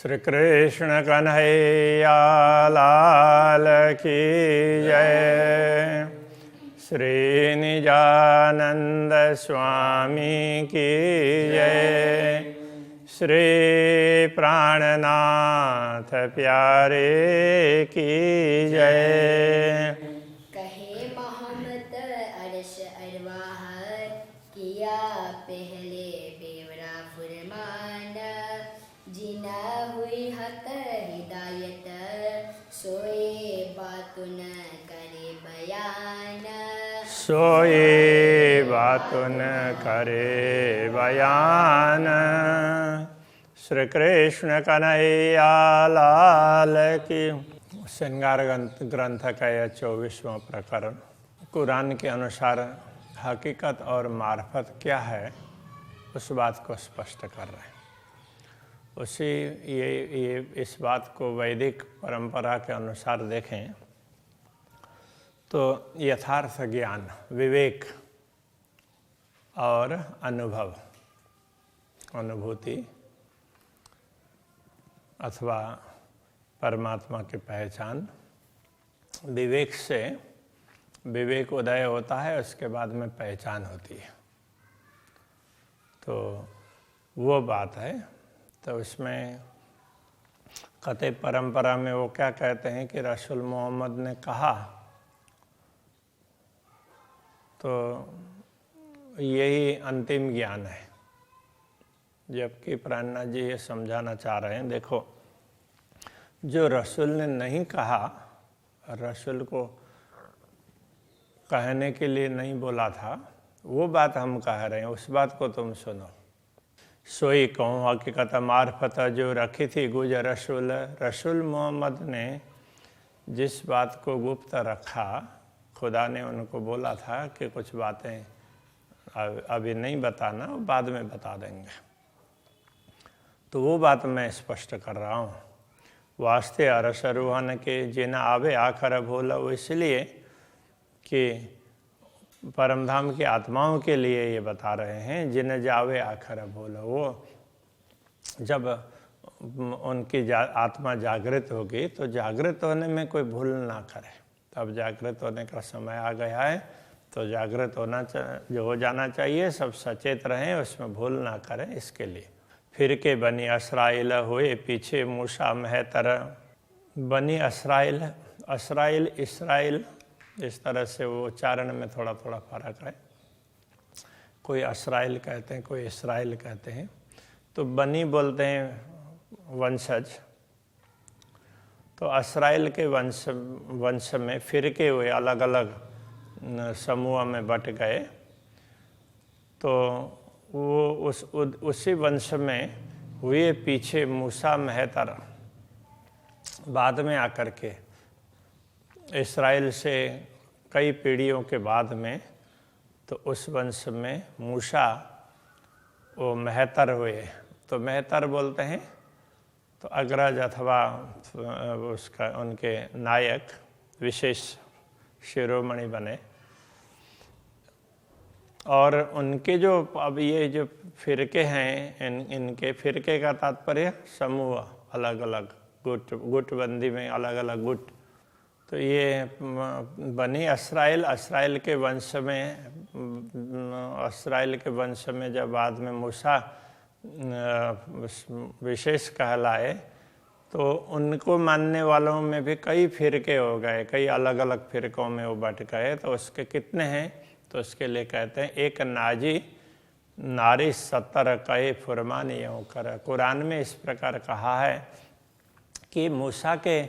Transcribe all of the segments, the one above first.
श्री कृष्ण कन्हैया लाल की जय। श्री निजानंद स्वामी की जय। श्री प्राणनाथ प्यारे की जय। कहे मोहम्मद अरश अरवाह किया पहले बेवरा फुरमान, जिना हुई हक हिदायत सोए बातुन करे बयान। सोए बातुन करे बयान। श्री कृष्ण कन्हैया लाल की। श्रृंगार ग्रंथ का यह 24वां प्रकरण कुरान के अनुसार हकीकत और मार्फत क्या है उस बात को स्पष्ट कर रहे हैं। उसी ये इस बात को वैदिक परंपरा के अनुसार देखें तो यथार्थ ज्ञान, विवेक और अनुभव, अनुभूति अथवा परमात्मा की पहचान, विवेक से विवेक उदय होता है, उसके बाद में पहचान होती है। तो वो बात है। तो उसमें कते परंपरा में वो क्या कहते हैं कि रसूल मोहम्मद ने कहा, तो यही अंतिम ज्ञान है। जबकि प्राणनाथ जी ये समझाना चाह रहे हैं, देखो जो रसूल ने नहीं कहा, रसूल को कहने के लिए नहीं बोला था, वो बात हम कह रहे हैं, उस बात को तुम सुनो। सोई कहूँ हकीकत मार्फत जो रखी थी गुज रसूल। रसूल मोहम्मद ने जिस बात को गुप्त रखा, खुदा ने उनको बोला था कि कुछ बातें अभी नहीं बताना, बाद में बता देंगे। तो वो बात मैं स्पष्ट कर रहा हूँ। वास्ते अरस रूहन के जिन आवे आखर भोला, वो इसलिए कि परमधाम की आत्माओं के लिए ये बता रहे हैं, जिन जावे आखर भोला। वो जब उनकी आत्मा जागृत होगी तो जागृत होने में कोई भूल ना करे। तब जागृत होने का समय आ गया है, तो जागृत होना जो हो जाना चाहिए, सब सचेत रहें, उसमें भूल ना करें। इसके लिए फिर के बनी असराइल हुए पीछे मूसा महतर। बनी असराइल, असराइल इसराइल, इस तरह से वो उच्चारण में थोड़ा थोड़ा फर्क है। कोई असराइल कहते हैं, कोई इसराइल कहते हैं। तो बनी बोलते हैं वंशज। तो असराइल के वंश में फिर के हुए, अलग अलग समूह में बट गए। तो वो उसी वंश में हुए पीछे मूसा महतर। बाद में आकर के इस्राएल से कई पीढ़ियों के बाद में तो उस वंश में मूसा वो महतर हुए। तो महतर बोलते हैं तो अग्रज अथवा उसका उनके नायक, विशेष शिरोमणि बने। और उनके जो अब ये जो फिरके हैं, इनके फिरके का तात्पर्य समूह, अलग अलग गुटबंदी में अलग अलग गुट। तो ये बनी इसराइल, इसराइल के वंश में, इसराइल के वंश में जब बाद में मूसा विशेष कहलाए, तो उनको मानने वालों में भी कई फिरके हो गए, कई अलग अलग फिरकों में वो बट गए। तो उसके कितने हैं? तो उसके लिए कहते हैं एक नाजी नारी 70 कहे फुरमानी यूँ कर। कुरान में इस प्रकार कहा है कि मूसा के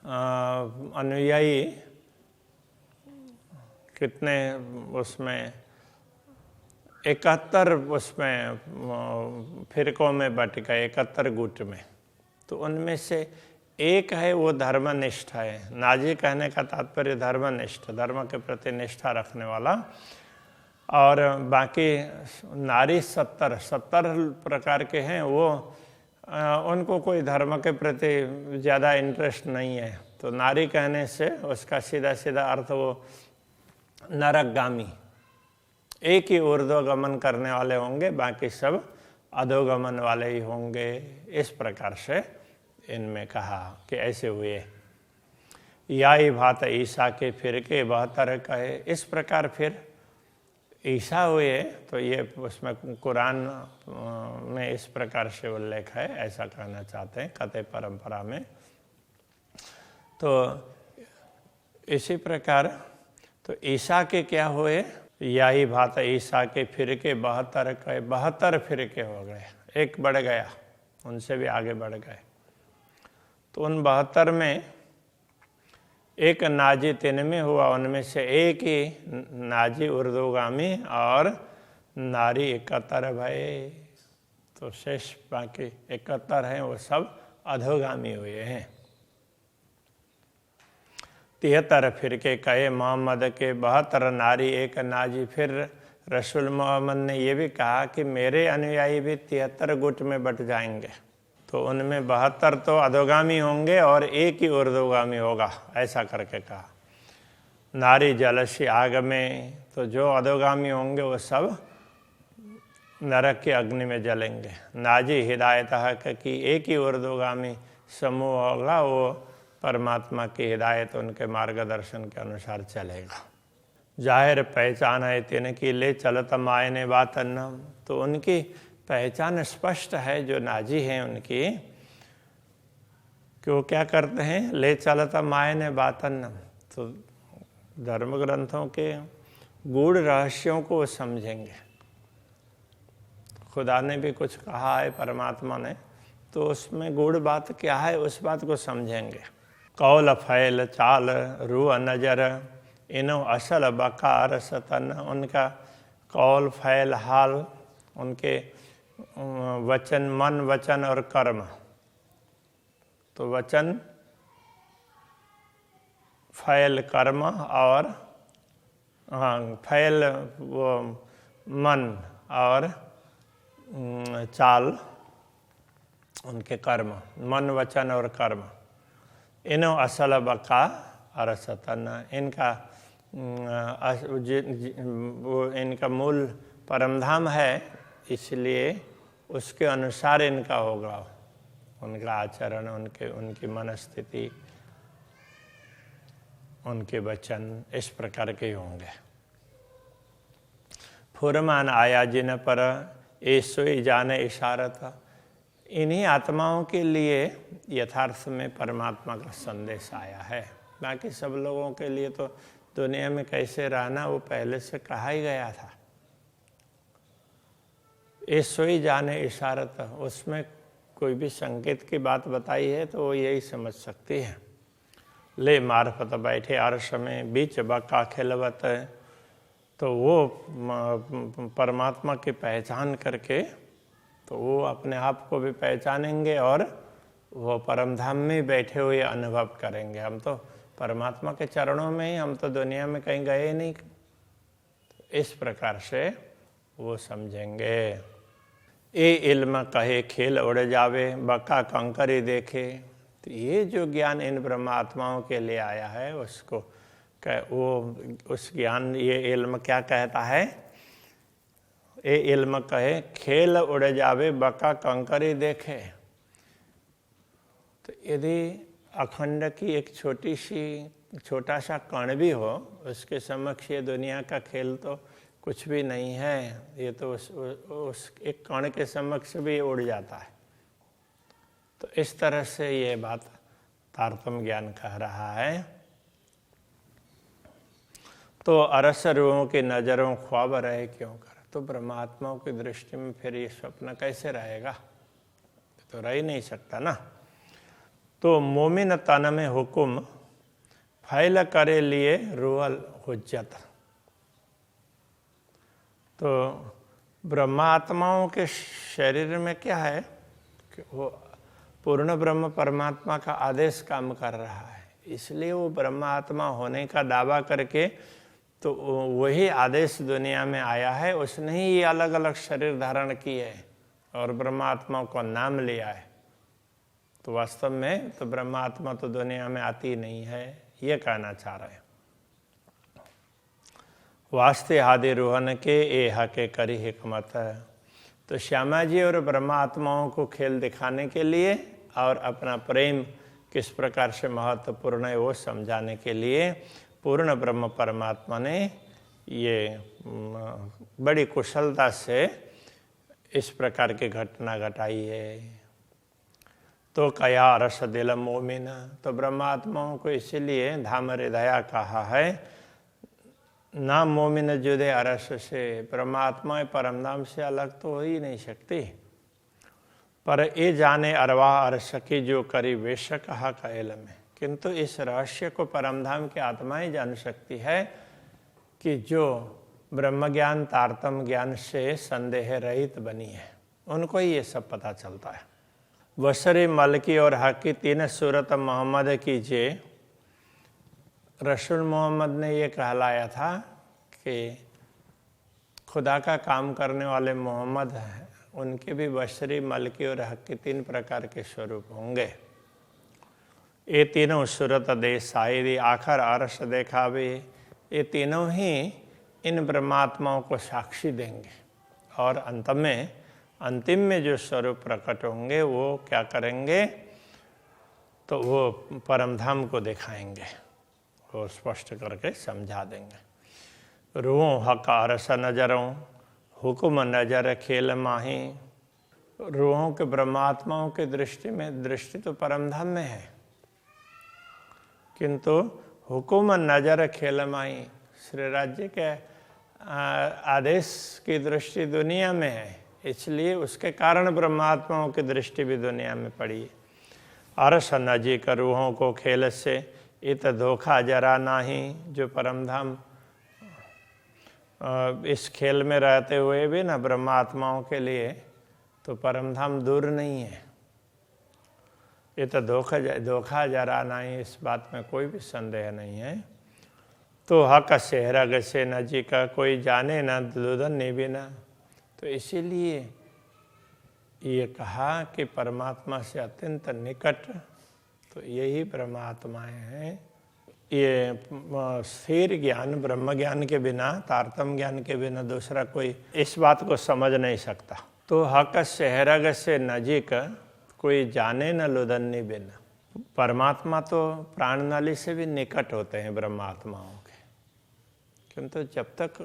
अनुयायी कितने, उसमें 71 उसमें फिरकों में बट गए, 71 गुट में। तो उनमें से एक है वो धर्मनिष्ठ है। नाजी कहने का तात्पर्य धर्मनिष्ठ, धर्म के प्रति निष्ठा रखने वाला। और बाकी नारी 70 प्रकार के हैं, वो उनको कोई धर्म के प्रति ज़्यादा इंटरेस्ट नहीं है। तो नारी कहने से उसका सीधा सीधा अर्थ वो नरकगामी, एक ही ऊर्ध्वगमन करने वाले होंगे, बाकी सब अधोगमन वाले ही होंगे। इस प्रकार से इनमें कहा कि ऐसे हुए। या ही भात ईसा के फिर के 72 कहे। इस प्रकार फिर ईसा हुए, तो ये उसमें कुरान में इस प्रकार से उल्लेख है, ऐसा कहना चाहते हैं कथ्य परंपरा में। तो इसी प्रकार तो ईसा के क्या हुए, या ही भात ईसा के फिर के 72 कहे। 72 फिरके हो गए, एक बढ़ गया, उनसे भी आगे बढ़ गए। तो उन 72 में एक नाजी 3 में हुआ, उनमें से एक ही नाजी उर्दूगामी और नारी 71 भये। तो शेष बाकी 71 हैं वो सब अधोगामी हुए हैं। 73 फिरके कहे मोहम्मद के 72 नारी एक नाजी। फिर रसूल मोहम्मद ने ये भी कहा कि मेरे अनुयायी भी 73 गुट में बट जाएंगे, तो उनमें 72 तो अधोगामी होंगे और एक ही ऊर्ध्वगामी होगा, ऐसा करके कहा। नारी जलसी आग में, तो जो अधोगामी होंगे वो सब नरक की अग्नि में जलेंगे। नाजी हिदायत है कि एक ही ऊर्ध्वगामी समूह होगा, वो परमात्मा की हिदायत उनके मार्गदर्शन के अनुसार चलेगा। जाहिर पहचान है तिनकी ले चलत मायने बात न। तो उनकी पहचान स्पष्ट है, जो नाजी हैं उनकी, कि वो क्या करते हैं, ले चलता मायने बात न। तो धर्म ग्रंथों के गूढ़ रहस्यों को वो समझेंगे। खुदा ने भी कुछ कहा है, परमात्मा ने, तो उसमें गूढ़ बात क्या है उस बात को समझेंगे। कौल फैल चाल रूह नजर इनो असल बकार सतन। उनका कौल फैल हाल, उनके वचन, मन वचन और कर्म। तो वचन, फैल कर्म और फैल वो मन और चाल उनके कर्म, मन वचन और कर्म। इनो असल बका और सतन। इनका वो इनका मूल परमधाम है, इसलिए उसके अनुसार इनका होगा, उनका आचरण, उनकी मनस्थिति, उनके वचन इस प्रकार के होंगे। फुरमान आया जिन पर ए सोई जाने इशारत। इन्हीं आत्माओं के लिए यथार्थ में परमात्मा का संदेश आया है। बाकी सब लोगों के लिए तो दुनिया में कैसे रहना वो पहले से कहा ही गया था। ए सोई जाने इशारत, उसमें कोई भी संकेत की बात बताई है तो वो यही समझ सकती है। ले मार्फत बैठे अर्श में बीच बका खिलवत। तो वो परमात्मा की पहचान करके तो वो अपने आप को भी पहचानेंगे और वो परमधाम में बैठे हुए अनुभव करेंगे। हम तो परमात्मा के चरणों में ही, हम तो दुनिया में कहीं गए नहीं। तो इस प्रकार से वो समझेंगे। ए इल्म कहे खेल उड़ जावे बका कंकरी देखे। तो ये जो ज्ञान इन ब्रह्मात्माओं के लिए आया है उसको वो उस ज्ञान, ये इल्म क्या कहता है, ए इल्म कहे खेल उड़ जावे बका कंकरी देखे। तो यदि अखंड की एक छोटा सा कण भी हो, उसके समक्ष ये दुनिया का खेल तो कुछ भी नहीं है। ये तो उस एक कण के समक्ष भी उड़ जाता है। तो इस तरह से ये बात तारतम्य ज्ञान कह रहा है। तो अरस रूहों की नजरों ख्वाब रहे क्यों कर। तो ब्रह्मात्माओं की दृष्टि में फिर ये स्वप्न कैसे रहेगा, तो रह ही नहीं सकता ना। तो मोमिन तन में हुकुम फैल करे लिए रूहल हुज्जत। तो ब्रह्मात्माओं के शरीर में क्या है कि वो पूर्ण ब्रह्म परमात्मा का आदेश काम कर रहा है, इसलिए वो ब्रह्मात्मा होने का दावा करके तो वही आदेश दुनिया में आया है। उसने ही ये अलग अलग शरीर धारण किए और ब्रह्मात्मा को नाम लिया है। तो वास्तव में तो ब्रह्मात्मा तो दुनिया में आती नहीं है, ये कहना चाह रहे हैं। वास्ते आदि रोहन के ए हके करी हिकमत है। तो श्यामा जी और ब्रह्मात्माओं को खेल दिखाने के लिए और अपना प्रेम किस प्रकार से महत्वपूर्ण है वो समझाने के लिए पूर्ण ब्रह्म परमात्मा ने ये बड़ी कुशलता से इस प्रकार की घटना घटाई है। तो कया रस दिल मोमिन, तो ब्रह्मात्माओं को इसीलिए धाम हृदया कहा है। ना मोमिन जुदे अरस से, परमात्मा परमधाम से अलग तो हो ही नहीं सकती। पर ये जाने अरवाह अरस की जो करी वेश कहा कैल में, किंतु इस रहस्य को परमधाम की आत्मा ही जान सकती है कि जो ब्रह्म ज्ञान तारतम ज्ञान से संदेह रहित बनी है, उनको ही ये सब पता चलता है। बशरी मलकी और हकी तीन सूरत मोहम्मद कीजिए। रसूल मोहम्मद ने ये कहलाया था कि खुदा का काम करने वाले मोहम्मद हैं, उनके भी बशरी मलकी और हकी तीन प्रकार के स्वरूप होंगे। ये तीनों सूरत दे शायरी आखिर अरस देखा भी, ये तीनों ही इन परमात्माओं को साक्षी देंगे और अंतिम में जो स्वरूप प्रकट होंगे वो क्या करेंगे, तो वो परमधाम को दिखाएंगे, वो स्पष्ट करके समझा देंगे। रूहों हक अरस नजरों हुक्म नजर खेल माही, रूहों के ब्रह्मात्माओं के दृष्टि तो परमधाम में है, किंतु हुक्म नजर खेल माही, श्री राज्य के आदेश की दृष्टि दुनिया में है, इसलिए उसके कारण ब्रह्मात्माओं की दृष्टि भी दुनिया में पड़ी है। अरस नजीक रूहों को खेल से इत धोखा जरा नाही, जो परमधाम इस खेल में रहते हुए भी ना ब्रह्मात्माओं के लिए तो परमधाम दूर नहीं है। ये तो धोखा जरा नहीं, इस बात में कोई भी संदेह नहीं है। तो हक सेहरग से नजीक कोई जाने न दुदन ने भी ना, तो इसीलिए ये कहा कि परमात्मा से अत्यंत निकट तो यही परमात्माएं हैं। ये स्थिर ज्ञान ब्रह्म ज्ञान के बिना, तारतम ज्ञान के बिना दूसरा कोई इस बात को समझ नहीं सकता। तो हक सेहरग से नजीक कोई जाने न लुदन्नी बिना, परमात्मा तो प्राण नाली से भी निकट होते हैं ब्रह्मात्माओं के, किंतु जब तक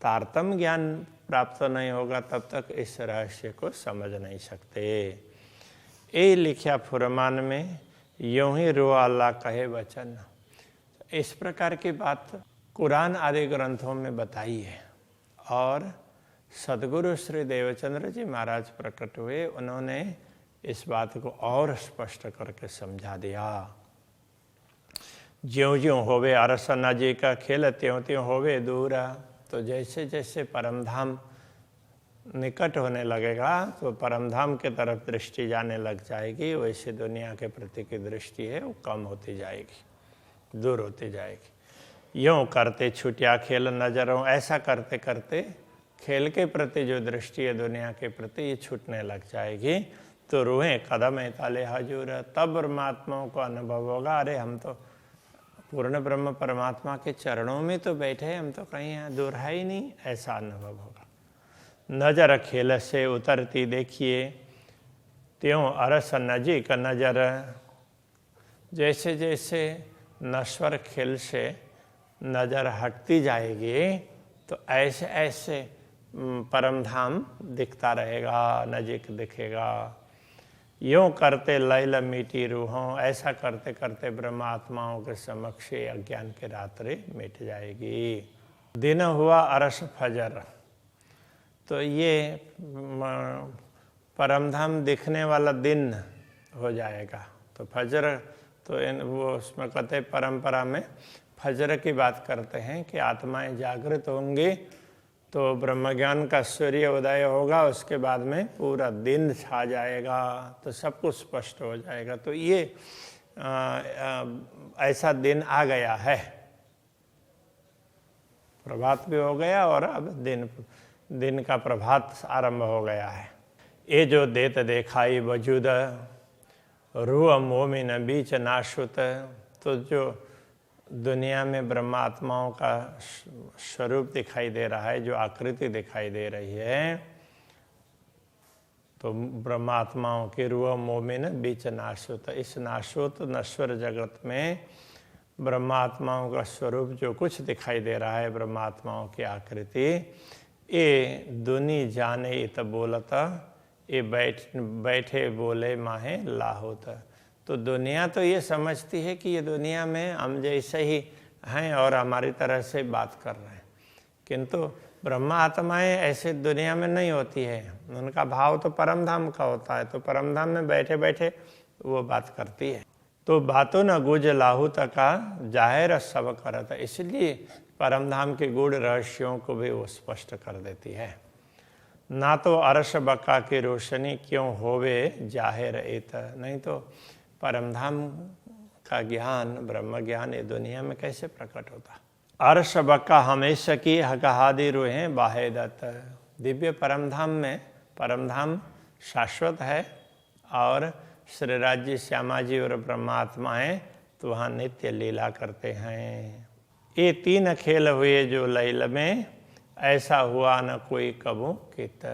तारतम ज्ञान प्राप्त नहीं होगा तब तक इस रहस्य को समझ नहीं सकते। ये लिखा फुरमान में यूं ही रो अल्लाह कहे वचन, इस प्रकार की बात कुरान आदि ग्रंथों में बताई है। और सदगुरु श्री देवचंद्र जी महाराज प्रकट हुए, उन्होंने इस बात को और स्पष्ट करके समझा दिया। ज्यों ज्यों होवे अरस नाजी का खेल, त्यों त्यों होवे दूर, तो जैसे जैसे परमधाम निकट होने लगेगा तो परमधाम के तरफ दृष्टि जाने लग जाएगी, वैसे दुनिया के प्रति की दृष्टि है वो कम होती जाएगी, दूर होती जाएगी। यूँ करते छुटिया खेल नजरों, ऐसा करते करते खेल के प्रति जो दृष्टि है दुनिया के प्रति ये छूटने लग जाएगी। तो रूहें कदम ताले हजूर, तब परमात्माओं को अनुभव होगा, अरे हम तो पूर्ण ब्रह्म परमात्मा के चरणों में तो बैठे हैं, हम तो कहीं यहाँ दूर है ही नहीं, ऐसा अनुभव होगा। नजर खेल से उतरती देखिए त्यों अरस नजीक नजर, जैसे जैसे नश्वर खेल से नजर हटती जाएगी तो ऐसे ऐसे परमधाम दिखता रहेगा, नजीक दिखेगा। यूँ करते लैल मीटी रूहों, ऐसा करते करते ब्रह्मात्माओं के समक्ष अज्ञान की रात्रि मिट जाएगी। दिन हुआ अरस फजर, तो ये परमधाम दिखने वाला दिन हो जाएगा। तो फजर तो वो उसमें कहते परंपरा में फजर की बात करते हैं कि आत्माएं जागृत होंगी तो ब्रह्मज्ञान का सूर्य उदय होगा, उसके बाद में पूरा दिन छा जाएगा, तो सब कुछ स्पष्ट हो जाएगा। तो ये ऐसा दिन आ गया है, प्रभात भी हो गया और अब दिन का प्रभात आरंभ हो गया है। ये जो देत देखाई वजूद रूह मोमिन बीच नाशुत, तो जो दुनिया में ब्रह्मात्माओं का स्वरूप दिखाई दे रहा है, जो आकृति दिखाई दे रही है, तो तो ब्रह्मात्माओं के रूह मोमिन बीच नाशोत। इस नाशोत नश्वर जगत में ब्रह्मात्माओं का स्वरूप जो कुछ दिखाई दे रहा है, ब्रह्मात्माओं की आकृति, ये दुनी जाने इत बोलता, ये बैठे बोले माहे लाहोत। तो दुनिया तो ये समझती है कि ये दुनिया में हम जैसे ही हैं और हमारी तरह से बात कर रहे हैं, किंतु ब्रह्मा आत्माएं ऐसे दुनिया में नहीं होती है। उनका भाव तो परम धाम का होता है, तो परम धाम में बैठे बैठे वो बात करती है। तो बातों न गुज लाहू तका जाहिर सब करत, इसलिए परम धाम के गूढ़ रहस्यों को भी वो स्पष्ट कर देती है। ना तो अरश बका की रोशनी क्यों होवे जाहिर एत, नहीं तो परम धाम का ज्ञान, ब्रह्म ज्ञान ये दुनिया में कैसे प्रकट होता। अर्श बक्का हमेशा की हकहादी रूहें बाहेदत, दिव्य परमधाम में, परमधाम शाश्वत है और श्री राज्य श्यामा जी और ब्रह्मात्माएं तो वहाँ नित्य लीला करते हैं। ये तीन खेल हुए जो लैल में, ऐसा हुआ न कोई कबू कित।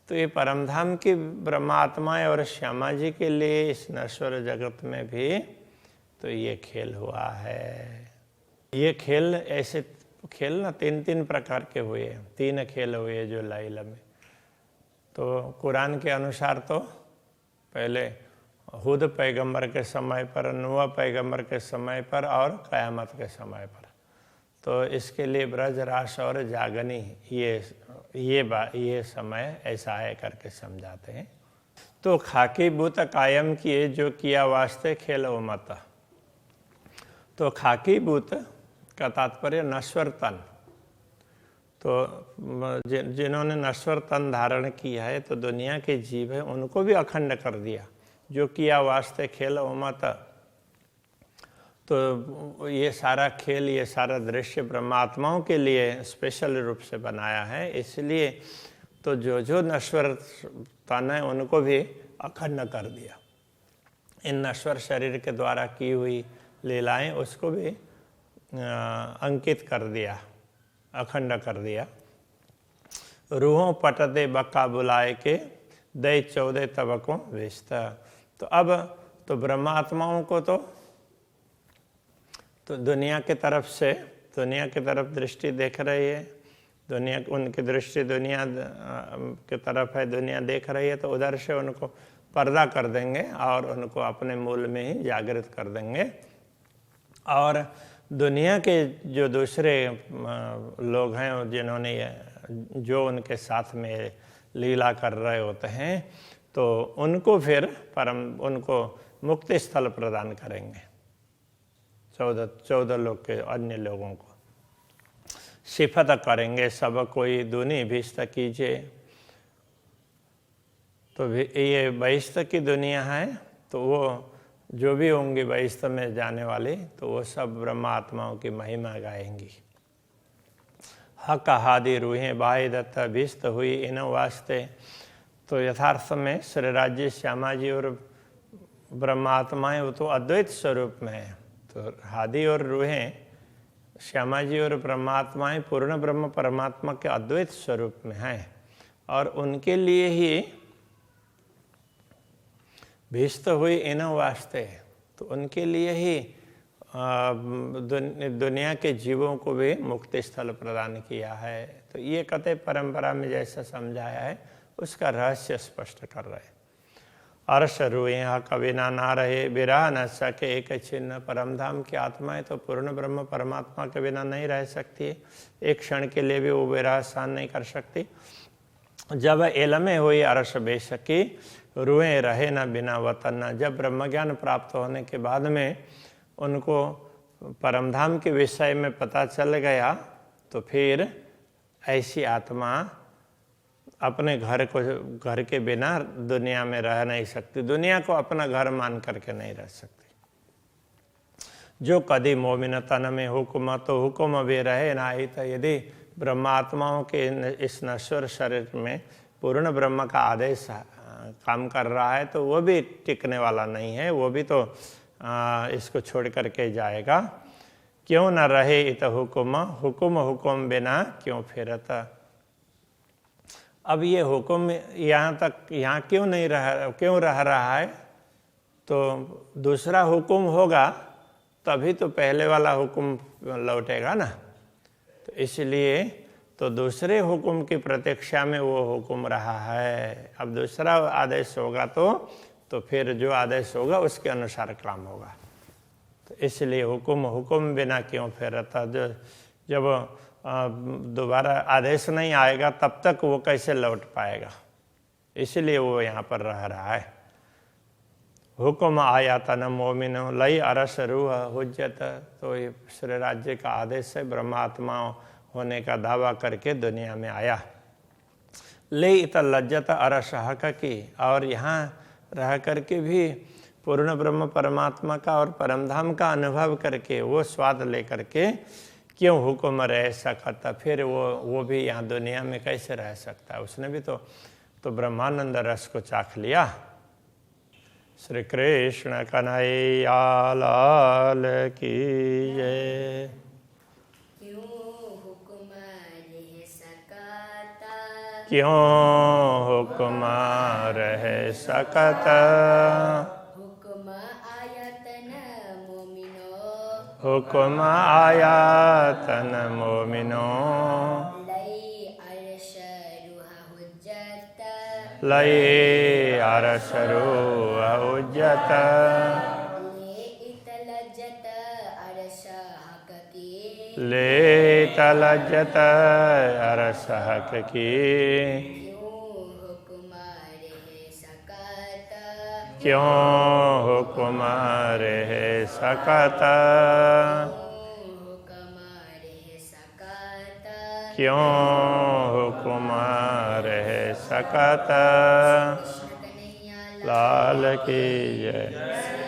तो ये परमधाम की ब्रह्मात्माएं और श्यामा जी के लिए इस नश्वर जगत में भी तो ये खेल हुआ है। ये खेल, ऐसे खेल ना तीन तीन प्रकार के हुए, तीन खेल हुए जो लैल में। तो कुरान के अनुसार तो पहले हुद पैगंबर के समय पर, नूह पैगंबर के समय पर और क़यामत के समय पर। तो इसके लिए ब्रज रास और जागनी ये समय ऐसा है करके समझाते हैं। तो खाकी बुत कायम किए जो किया वास्ते खेल मत। तो खाकी बुत का तात्पर्य नश्वर तन। तो जिन्होंने नश्वर तन धारण किया है, तो दुनिया के जीव है उनको भी अखंड कर दिया। जो किया वास्ते खेल मत, तो ये सारा खेल, ये सारा दृश्य ब्रह्मात्माओं के लिए स्पेशल रूप से बनाया है। इसलिए तो जो नश्वर तन है उनको भी अखंड कर दिया। इन नश्वर शरीर के द्वारा की हुई लीलाएं उसको भी अंकित कर दिया, अखंड कर दिया। रूहों पट दे बक्का बुलाए के दे 14 तबकों वेचता। तो अब तो ब्रह्मात्माओं को तो दुनिया की तरफ से, दुनिया की तरफ दृष्टि देख रही है, दुनिया, उनकी दृष्टि दुनिया की तरफ है, दुनिया देख रही है, तो उधर से उनको पर्दा कर देंगे और उनको अपने मूल में ही जागृत कर देंगे। और दुनिया के जो दूसरे लोग हैं जिन्होंने जो उनके साथ में लीला कर रहे होते हैं, तो उनको फिर उनको मुक्ति स्थल प्रदान करेंगे। 14 लोग के अन्य लोगों को सिफत करेंगे, सब कोई दुनी भिस्त कीजिए। तो ये बहिष्त की दुनिया है, तो वो जो भी होंगी बहिष्त में जाने वाली, तो वो सब ब्रह्मात्माओं की महिमा गाएंगी। हक हादी रूहें बाहे दत्ता भिस्त हुई इन वास्ते। तो यथार्थ में श्री राज्य श्यामा जी और ब्रह्मात्माएं वो तो अद्वैत स्वरूप में है। तो हादी और रूहें श्यामा जी और ब्रह्मात्माएं पूर्ण ब्रह्म परमात्मा के अद्वैत स्वरूप में हैं, और उनके लिए ही भिस्त हुई इन वास्ते। तो उनके लिए ही दुनिया के जीवों को भी मुक्ति स्थल प्रदान किया है। तो ये कथय परंपरा में जैसा समझाया है उसका रहस्य स्पष्ट कर रहे। अर्श रूह कविना ना रहे बिरह न सके एक छिन्न। परमधाम की आत्माएं तो पूर्ण ब्रह्म परमात्मा के बिना नहीं रह सकती, एक क्षण के लिए भी वो विरह सहन नहीं कर सकती। जब एलमे हुई अर्श बेशकी रूहें रहे न बिना वतन। जब ब्रह्मज्ञान प्राप्त होने के बाद में उनको परमधाम के विषय में पता चल गया, तो फिर ऐसी आत्मा अपने घर के बिना दुनिया में रह नहीं सकती, दुनिया को अपना घर मान करके नहीं रह सकती। जो कदी मोमिन तन में हुक्म, तो हुक्म भी रहे नाही। तो यदि ब्रह्मात्माओं के इस नश्वर शरीर में पूर्ण ब्रह्म का आदेश काम कर रहा है, तो वो भी टिकने वाला नहीं है, वो भी तो इसको छोड़ करके जाएगा। क्यों न रहे इत हुक्म, हुक्म बिना क्यों फिरता। अब ये हुक्म यहाँ क्यों रह रहा है? तो दूसरा हुक्म होगा तभी तो पहले वाला हुक्म लौटेगा ना। तो इसलिए तो दूसरे हुक्म की प्रतीक्षा में वो हुक्म रहा है। अब दूसरा आदेश होगा तो फिर जो आदेश होगा उसके अनुसार काम होगा। तो इसलिए हुक्म बिना क्यों फेरता? जब दोबारा आदेश नहीं आएगा तब तक वो कैसे लौट पाएगा? इसलिए वो यहाँ पर रह रहा है। हुक्म आया तन मोमिनो लई अरस रूह हुज्जत। तो ये श्री राज्य का आदेश है, ब्रह्मात्मा होने का दावा करके दुनिया में आया। ले इत लज्जत अरस हक की, और यहाँ रह करके भी पूर्ण ब्रह्म परमात्मा का और परमधाम का अनुभव करके वो स्वाद ले करके क्यों हुक्म रह सकता? फिर वो भी यहाँ दुनिया में कैसे रह सकता है? उसने भी तो ब्रह्मानंद रस को चाख लिया। श्री कृष्ण कन्हैया लाल की जय। क्यों हुक्म रह सकता? हुक्म आयतन मोमिनो, हुक्म आया तन मोमिनो। लई अरश रूह हुज्जत, लई अरश रूह हुज्जत। ले इत लज्जत अरश हक की, ले तलज्जत अरस हक की। क्यों हुक्म रह सकता? क्यों हुक्म रह सकता? हुक्म रह सकता? क्यों हुक्म रह सकता? कृष्ण कन्हैया लाल की जय।